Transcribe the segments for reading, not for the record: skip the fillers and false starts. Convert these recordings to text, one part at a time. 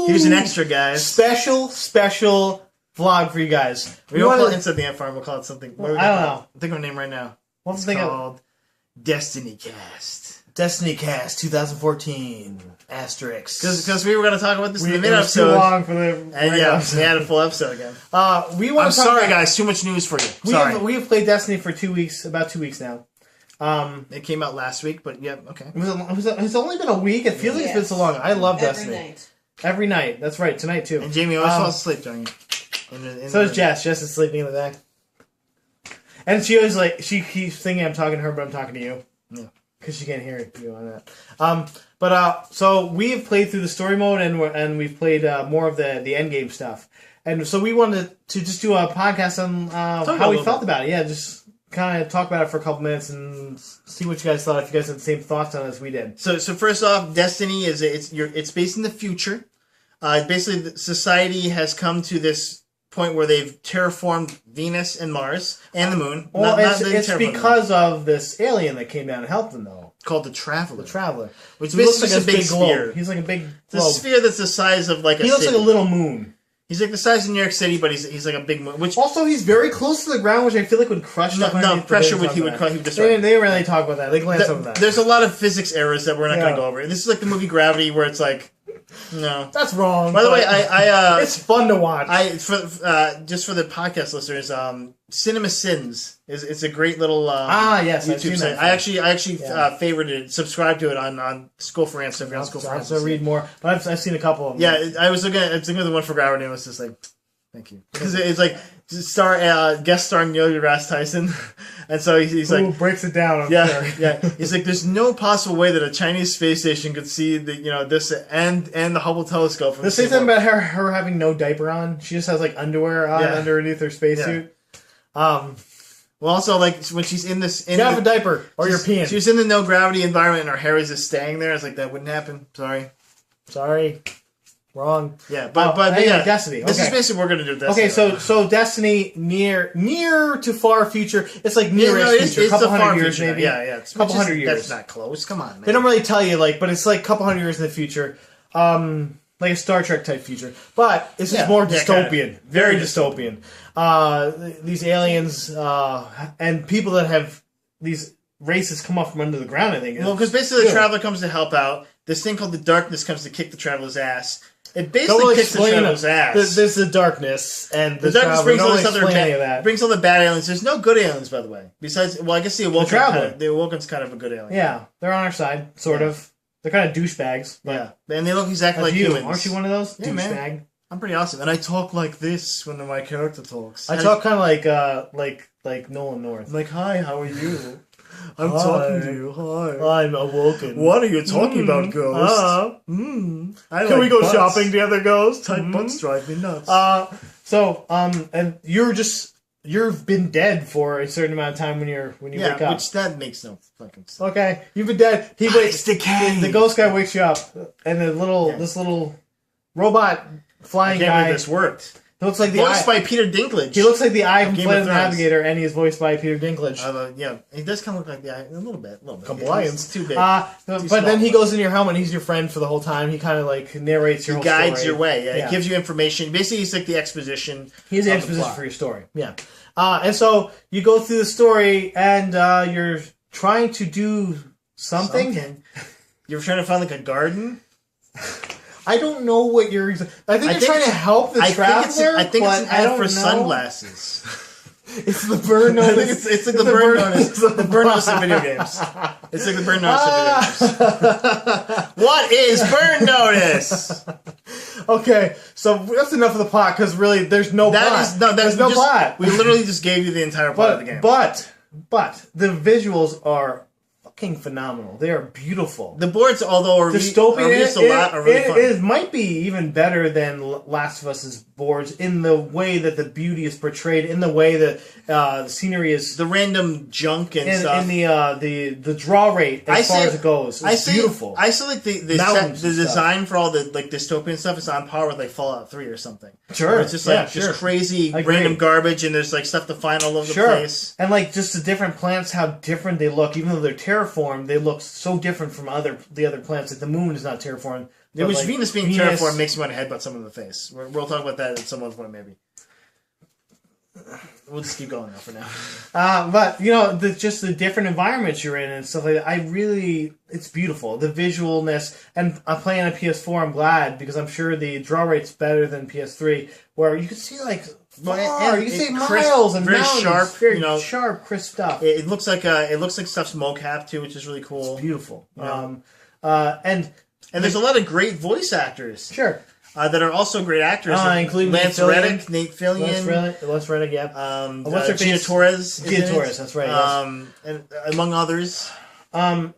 Here's an extra, guys. Special vlog for you guys. We won't call it Inside the Ant Farm. We'll call it something. I don't know. Think of a name right now. What's It's the name called Destiny Cast. Destiny Cast 2014 asterisk. Because we were going to talk about this in the It mid was too episode. long for the And yeah, we had a full episode again. I'm sorry, guys. Too much news for you. Sorry. We have played Destiny for 2 weeks, about 2 weeks now. It came out last week, but yeah, okay. It's only been a week. It feels like it's been so long. I love Destiny. Every night. That's right. Tonight too. And Jamie always falls asleep during it. So does Jess. Jess is sleeping in the back. And she always she keeps thinking I'm talking to her, but I'm talking to you. Yeah. Because she can't hear you on that. So we've played through the story mode and we've played more of the end game stuff. And so we wanted to just do a podcast on how we felt about it. Yeah, just kind of talk about it for a couple minutes and see what you guys thought. If you guys had the same thoughts on it as we did. So first off, Destiny it's based in the future. Basically, society has come to this point where they've terraformed Venus and Mars and the Moon. Well, it's because of this alien that came down and helped them, though. Called the Traveler. The Traveler. Which looks like a big sphere. He's like a big globe. It's a sphere that's the size of like a city. He looks like a little moon. He's like the size of New York City, but he's like a big moon. Which also, he's very close to the ground, which I feel like would crush stuff. No, pressure he would destroy. They didn't really talk about that. They glanced over that. There's a lot of physics errors that we're not going to go over. This is like the movie Gravity, where it's like, no, that's wrong. By the way, it's fun to watch. Just for the podcast listeners, Cinema Sins is a great little yes, YouTube site. I actually favorited it, subscribed to it on School for Ants. I'll read more, but I've seen a couple of them. Yeah, I was looking at the one for Gravity, and it was just like, thank you, because it's like guest starring Neil deGrasse Tyson, and so he's like breaks it down. Yeah. He's like, there's no possible way that a Chinese space station could see this and the Hubble telescope. Let's say something about her having no diaper on. She just has like underwear on underneath her spacesuit. Well, also like when she's in this, you have a diaper or you're peeing. She was in the no gravity environment and her hair is just staying there. It's like that wouldn't happen. Sorry. Wrong. Yeah, but yeah, Destiny. This is basically what we're gonna do. Destiny. Okay, so Destiny near to far future. It's like near-ish future. It's couple a hundred years, future. maybe. Yeah. It's couple hundred years. That's not close. Come on, man. They don't really tell you but it's like a couple hundred years in the future. Like a Star Trek type future, but this is more dystopian. Kind of. Very dystopian. These aliens and people that have these races come up from under the ground. I think. Well, because basically the Traveler comes to help out. This thing called the Darkness comes to kick the Traveler's ass. It basically kicks the Traveler's ass. There's the Darkness, and the Darkness brings all this other brings all the bad aliens. There's no good aliens, by the way. Besides, I guess the Awoken's kind of a good alien. Yeah, they're on our side, sort of. They're kind of douchebags. Yeah, and they look exactly like humans. Aren't you one of those? Yeah, douchebag. I'm pretty awesome, and I talk like this when my character talks. I talk kind of like Nolan North. I'm like, hi, how are you? I'm talking to you. Hi. I'm Awoken. What are you talking about, Ghost? Can we go shopping together, Ghost? Tight butts drive me nuts. And you've been dead for a certain amount of time when you wake up. Which that makes no fucking sense. Okay, you've been dead. It's decay. The ghost guy wakes you up, and this little robot flying guy. I can't believe this worked. He looks like voiced by Peter Dinklage. He looks like the eye from Flight of the Navigator, and he's voiced by Peter Dinklage. He does kind of look like the eye a little bit. Compliance. Too big. But then he goes in your helmet, and he's your friend for the whole time. He kind of narrates your whole story. He guides your way. Yeah, he gives you information. Basically, he's like the exposition. He's the exposition for your story. Yeah. And so you go through the story, and you're trying to do something. You're trying to find like a garden. I don't know what you're. I think you're trying to help the Traveler. I think it's an ad for sunglasses. It's the burn notice. It's like the burn notice. The burn notice of video games. It's like the burn notice of video games. What is burn notice? Okay, so that's enough of the plot because really, there's no plot. There's no plot. We literally just gave you the entire plot of the game. But the visuals are fucking phenomenal. They are beautiful. The boards, although are dystopian, are really fun. It might be even better than Last of Us's boards in the way that the beauty is portrayed, in the way that the scenery is, the random junk and stuff, in the draw rate as far as it goes. It's beautiful. I still like the design for all the dystopian stuff is on par with like Fallout 3 or something. Sure, it's just just crazy random garbage, and there's like stuff to find all over the place. And like just the different plants, how different they look, even though they're terraformed, they look so different from the other plants. Like the moon is not terraformed. Which like, Venus being terraformed makes me want to headbutt someone in the face. We'll talk about that at some other point, maybe. We'll just keep going though for now. But just the different environments you're in and stuff like that. It's beautiful. The visualness, and I'm playing on PS4. I'm glad because I'm sure the draw rate's better than PS3, where you can see like far, you can see miles and very mountains, sharp, very sharp, crisp stuff. It looks like stuff's mocap too, which is really cool. It's beautiful. Yeah. And there's a lot of great voice actors. Sure. That are also great actors, including Lance Reddick, Nate Fillion, Lance Reddick, yeah. What's her Gia Torres? Gia Torres, that's right. Yes. And among others. And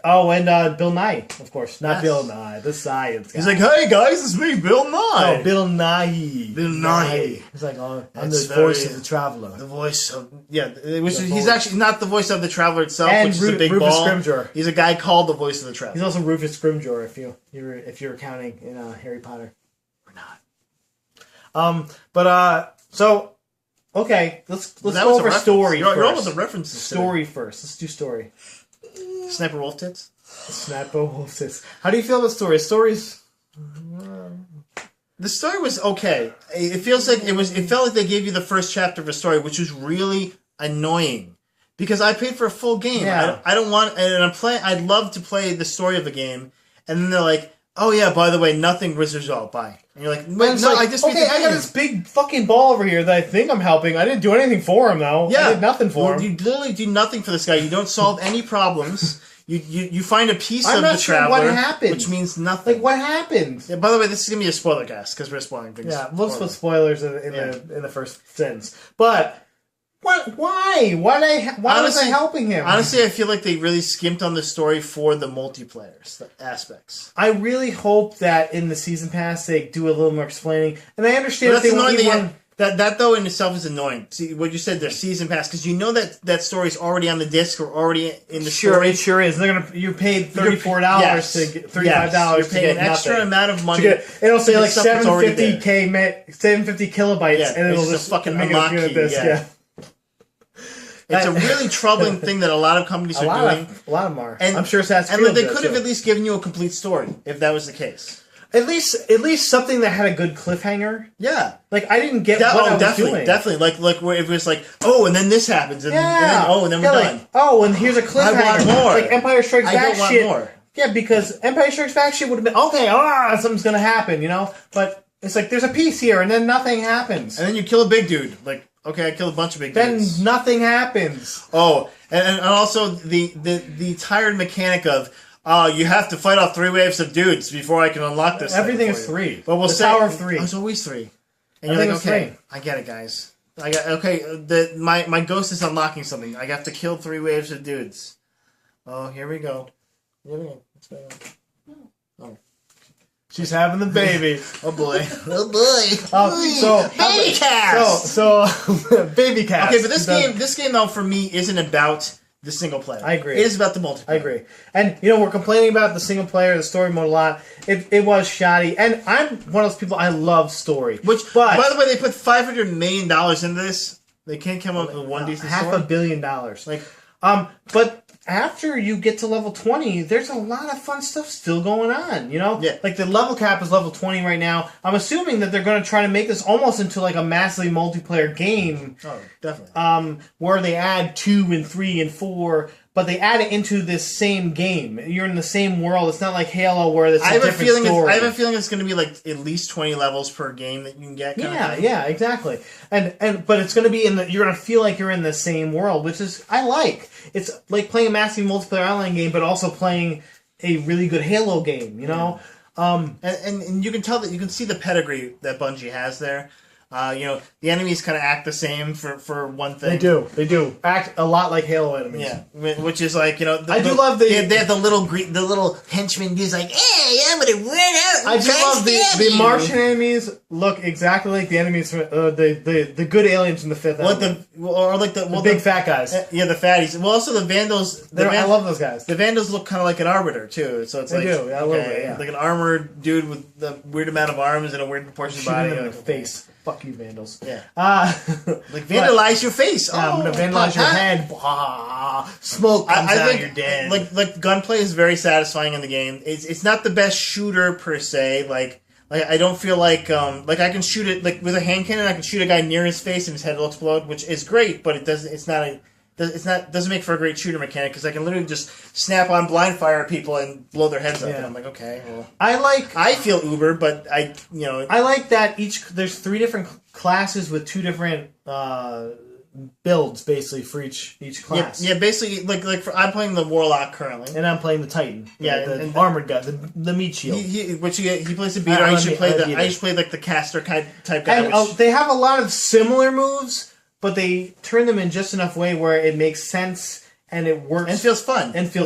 Bill Nye, of course, not Bill Nye, the science guy. He's like, "Hey guys, it's me, Bill Nye." Oh, Bill Nye. Bill Nye. He's like, "Oh, I'm the voice of the traveler." The voice of he's actually not the voice of the traveler itself, and which is a big Rufus ball. Scrimgeour. He's a guy called the voice of the traveler. He's also Rufus Scrimgeour if you're counting in Harry Potter. We're not. So okay, let's go over story first. You're all with the references. Story first. Let's do story. Sniper Wolf Tits. Sniper Wolf Tits. How do you feel about story? Stories. The story was okay. It feels like it felt like they gave you the first chapter of a story, which was really annoying. Because I paid for a full game. Yeah. I don't want, and I'd love to play the story of the game, and then they're like, "Oh yeah, by the way, nothing was resolved." Bye. And you're like, "Wait, no, I just beat the game. I got this big fucking ball over here that I think I'm helping. I didn't do anything for him though. Yeah, I did nothing for him. You literally do nothing for this guy. You don't solve any problems. You find a piece I'm of not the sure traveler, what happened. which means nothing. Like what happened? Yeah, by the way, this is gonna be a spoiler cast because we're spoiling things. Yeah, let's put spoilers in the first sentence. But what? Why? Why was I helping him? Honestly, I feel like they really skimped on the story for the multiplayer aspects. I really hope that in the season pass they do a little more explaining. And I understand But if that's they annoying. That though in itself is annoying. See what you said, their season pass, because you know that story's already on the disc or already in the story. It sure is. You paid $34 to get $35 to get an extra amount of money. It'll say like 750 kilobytes, and it'll just fucking make unlock it this. Yeah. It's a really troubling thing that a lot of companies are doing. A lot of them are. And I'm sure Assassin's Creed. And they could have too. at least given you a complete story if that was the case. At least something that had a good cliffhanger. Yeah, like I didn't get what I was doing. Definitely, like where it was like, oh, and then this happens, and, and then we're done. Like, oh, and here's a cliffhanger. I want more. Like Empire Strikes Back I want shit. more. Yeah, because Empire Strikes Back shit would have been okay. Something's gonna happen, But it's like there's a piece here, and then nothing happens. And then you kill a big dude. Like, okay, I killed a bunch of big dudes. Then nothing happens. Oh, and also the tired mechanic of. You have to fight off 3 waves of dudes before I can unlock this. Everything is 3. But we'll say Tower of 3. Oh, it's always 3. And you're like, okay, I get it, guys. My ghost is unlocking something. I have to kill 3 waves of dudes. Oh, here we go. What's going on? Oh. She's having the baby. Oh boy. Oh boy. Baby cast. So baby cast. Okay, but this game though for me isn't about the single player. I agree. It is about the multiplayer. I agree. And, we're complaining about the single player, the story mode a lot. It was shoddy. And I'm one of those people, I love story. By the way, they put $500 million into this. They can't come up with one decent story. $500 million. But after you get to level 20, there's a lot of fun stuff still going on, Yeah. Like the level cap is level 20 right now. I'm assuming that they're going to try to make this almost into like a massively multiplayer game. Oh, definitely. Where they add 2 and 3 and 4, but they add it into this same game. You're in the same world. It's not like Halo where it's a different story. I have a feeling it's going to be like at least 20 levels per game that you can get. Yeah, exactly. But it's going to be you're going to feel like you're in the same world, which is I like. It's like playing a massive multiplayer online game, but also playing a really good Halo game. And you can tell that you can see the pedigree that Bungie has there. The enemies kind of act the same for one thing. They do act a lot like Halo enemies. Yeah, which is like I do love they have the little henchman dude's like, hey, I'm gonna run out. I do love the Martian enemies look exactly like the enemies from the good aliens from the fifth. The big fat guys. The fatties. Well, also the Vandals. I love those guys. The Vandals look kind of like an Arbiter too. So it's they do. Yeah, a little bit. Yeah. Like an armored dude with the weird amount of arms and a weird proportion body in the face. Fuck you, Vandals. Yeah. Like vandalize your face. Yeah, I'm gonna vandalize your head. Smoke comes out of your dead. Like gunplay is very satisfying in the game. It's not the best shooter per se. Like I don't feel like I can shoot it like with a hand cannon. I can shoot a guy near his face and his head will explode, which is great. But doesn't make for a great shooter mechanic because I can literally just snap on blind fire at people and blow their heads up. And I'm like, okay, well, I feel uber, but I like that there's 3 different classes with 2 different builds basically for each class. Yeah, basically like I'm playing the Warlock currently, and I'm playing the Titan. Yeah, the armored guy, the meat shield. He plays the beater. I should play like the caster type guy. And they have a lot of similar moves, but they turn them in just enough way where it makes sense and it works and feels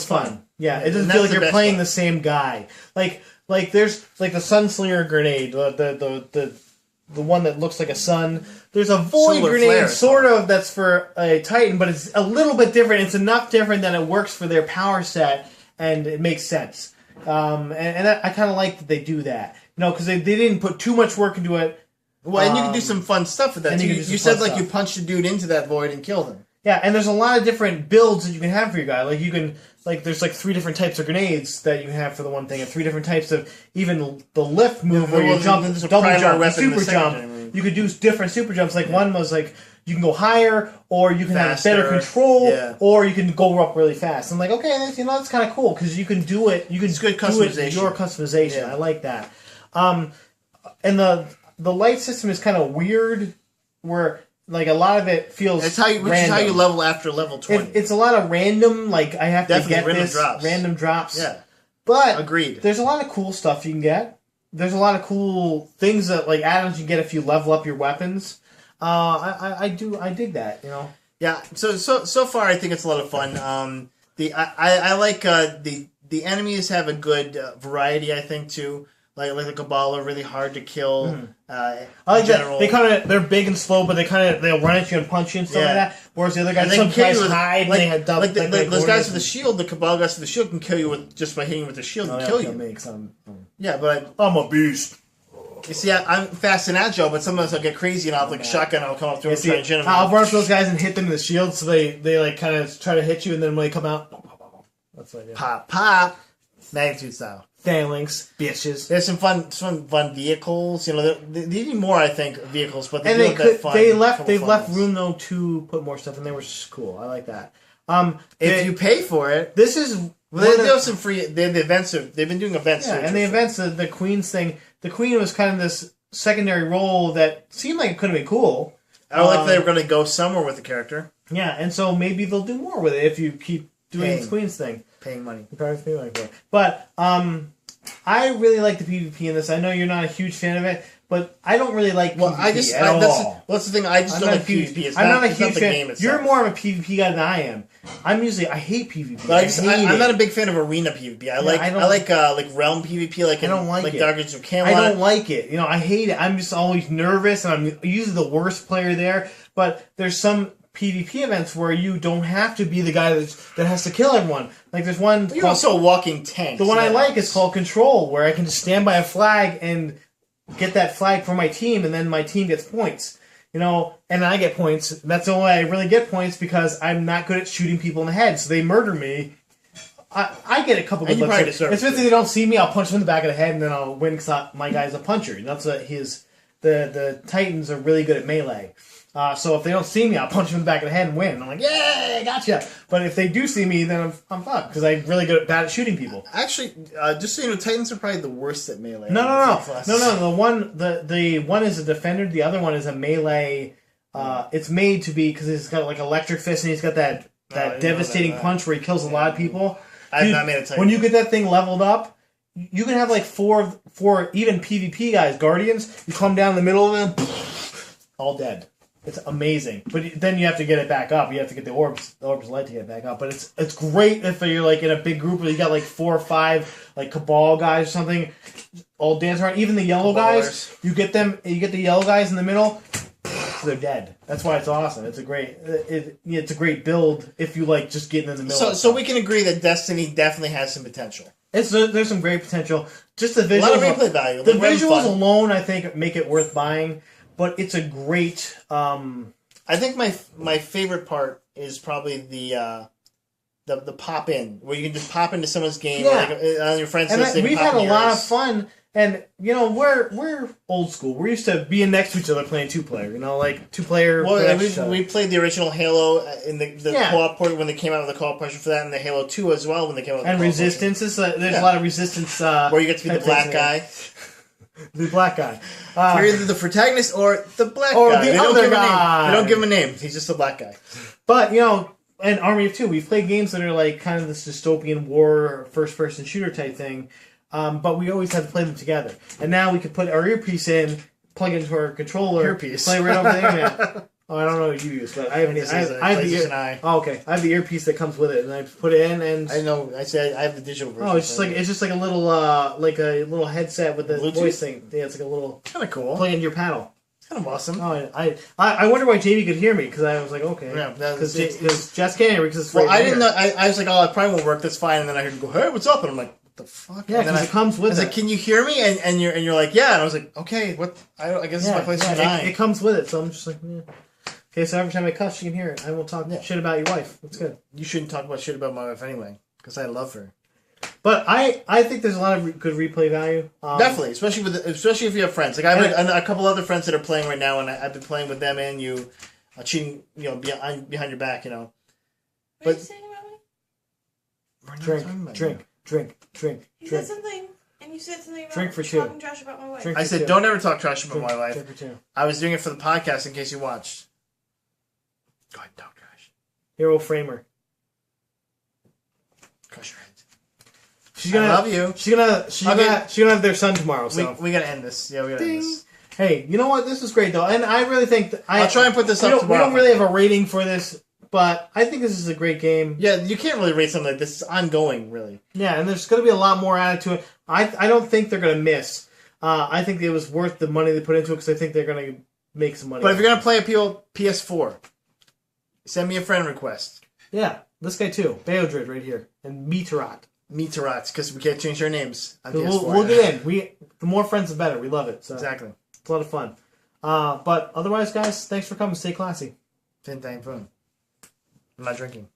fun. Yeah, it doesn't feel like you're playing the same guy. Like there's like the Sunslinger grenade, the one that looks like a sun. There's a void grenade, sort of, that's for a Titan, but it's a little bit different. It's enough different that it works for their power set, and it makes sense. And I kind of like that they do that. Because they didn't put too much work into it. Well, and you can do some fun stuff with that. You said you punched a dude into that void and killed him. Yeah, and there's a lot of different builds that you can have for your guy. Like you can there's 3 different types of grenades that you can have for the one thing, and 3 different types of even the lift move where you jump, double jump, and super jump. You could do different super jumps. One was you can go higher, or you can Faster, have better control, or you can go up really fast. I'm like, okay, that's kind of cool because you can do it. You can it's good do it your customization. Yeah. I like that. And the light system is kind of weird, where a lot of it feels which is how you level after level 20. It's a lot of random. I have to get random drops. Yeah, but agreed. There's a lot of cool stuff you can get. There's a lot of cool things that add-ons you can get if you level up your weapons. I dig that. Yeah. So far, I think it's a lot of fun. I like the enemies have a good variety. I think too. Like the Cabal are really hard to kill. Mm-hmm. I like that. They're big and slow, but they'll run at you and punch you and stuff like that. Whereas the other guys, some guys hide. Those guys with the shield, the Cabal guys with the shield can kill you just by hitting with the shield and kill you. Yeah, but I'm a beast. You see, I'm fast and agile, but sometimes I'll get crazy and I'll have a shotgun. I'll come up through and try and hit them. I'll run up to those guys and hit them in the shield, so they kind of try to hit you, and then when they come out, that's what I do. Pop, magnitude style. Phalanx, bitches. There's some fun vehicles. They need more, I think, vehicles, but they left room though to put more stuff in there, which is cool. I like that. If you pay for it, this is. They have some free. The events. They've been doing events. Yeah, and the events. The Queen's thing. The Queen was kind of this secondary role that seemed like it could have been cool. I like they were going to go somewhere with the character. Yeah, and so maybe they'll do more with it if you keep doing the Queen's thing. Paying money. But I really like the PvP in this. I know you're not a huge fan of it, but I don't really like PvP at all. That's the thing. I just don't like PvP. I'm not a huge fan. You're more of a PvP guy than I am. I hate PvP. But I'm not a big fan of arena PvP. I like realm PvP. I don't like it. Dark Age of Camelot. I don't like it. I hate it. I'm just always nervous, and I'm usually the worst player there. But there's some PvP events where you don't have to be the guy that has to kill everyone. There's one. You're also a walking tank. The one I like is called Control, where I can just stand by a flag and get that flag for my team, and then my team gets points. And I get points. That's the only way I really get points because I'm not good at shooting people in the head, so they murder me. I get a couple good looks. Especially if they don't see me, I'll punch them in the back of the head, and then I'll win because my guy's a puncher. That's the Titans are really good at melee. So if they don't see me, I'll punch them in the back of the head and win. I'm like, yeah, gotcha. But if they do see me, then I'm fucked because I'm really bad at shooting people. Actually, just so you know, Titans are probably the worst at melee. No. The one is a defender. The other one is a melee. It's made to be because he's got electric fist and he's got that devastating punch where he kills a lot of people. I've not made a Titan. When you get that thing leveled up, you can have four even PvP guys, guardians. You come down the middle of them, all dead. It's amazing, but then you have to get it back up. You have to get the orbs light to get it back up. But it's great if you're in a big group where you got 4 or 5 Cabal guys or something, all dancing around. Even the yellow guys, you get the yellow guys in the middle, they're dead. That's why it's awesome. It's a great build if you just getting in the middle. So we can agree that Destiny definitely has some potential. There's some great potential. Just the visuals, a lot of replay value. The visuals alone, I think, make it worth buying. but it's a great. I think my favorite part is probably the pop in, where you can just pop into someone's game, on your friends' list. And we've had a lot of fun. And we're old school. We're used to being next to each other playing 2-player. Like 2-player. Well, we played the original Halo in the co-op port when they came out with the co-op version for that, and the Halo 2 as well when they came out. With and Resistance there's a lot of Resistance. Where you get to be the black guy. The black guy. You're either the protagonist or the black or guy. The other guy. They don't give him a name. He's just the black guy. But and Army of Two, we've played games that are like kind of this dystopian war first-person shooter type thing. But we always had to play them together. And now we could put our earpiece in, plug it into our controller, earpiece. Play right over there. Yeah. Oh, I don't know what you use, but I have the earpiece that comes with it, and I put it in, and I know. I have the digital version. Oh, it's just like a little headset with the Bluetooth? Voice thing. Yeah, it's like a little kind of cool. Playing your paddle. Kind of awesome. Oh, I wonder why Jamie could hear me, because I was like, okay, yeah, because Jess can't hear me because it's well, I didn't know. I was like, oh, it probably won't work. That's fine. And then I heard him go, hey, what's up? And I'm like, the fuck? Yeah, because it comes with it. I was like, can you hear me? And you're like, yeah. And I was like, okay, what? I guess it's my PlayStation 9. It comes with it, so I'm just like, yeah. Okay, so every time I cuss, you can hear it. I won't talk shit about your wife. That's good. You shouldn't talk about shit about my wife anyway, because I love her. But I think there's a lot of good replay value. Definitely, especially if you have friends. Like I have a couple other friends that are playing right now, and I've been playing with them and you, cheating, behind your back, What are you saying about me? Drink. You said something, and you said something about drink for two. Talking trash about my wife. I said, don't ever talk trash about my wife. Drink for two. I was doing it for the podcast in case you watched. Go ahead, talk trash. Hero Framer. Crush your head. I love you. She's gonna have their son tomorrow. So we gotta end this. Yeah, we gotta end this. Hey, you know what? This is great though, and I really think I'll try and put this up tomorrow. We don't really have a rating for this, but I think this is a great game. Yeah, you can't really rate something like this. It's ongoing, really. Yeah, and there's going to be a lot more added to it. I don't think they're going to miss. I think it was worth the money they put into it because I think they're going to make some money. But if you're going to play a PS4, send me a friend request. Yeah, this guy too. Beodrid right here. And Meteorot. Meteorots, because we can't change our names on PS4. We'll get in. The more friends, the better. We love it. So. Exactly. It's a lot of fun. But otherwise, guys, thanks for coming. Stay classy. Fang Fum. I'm not drinking.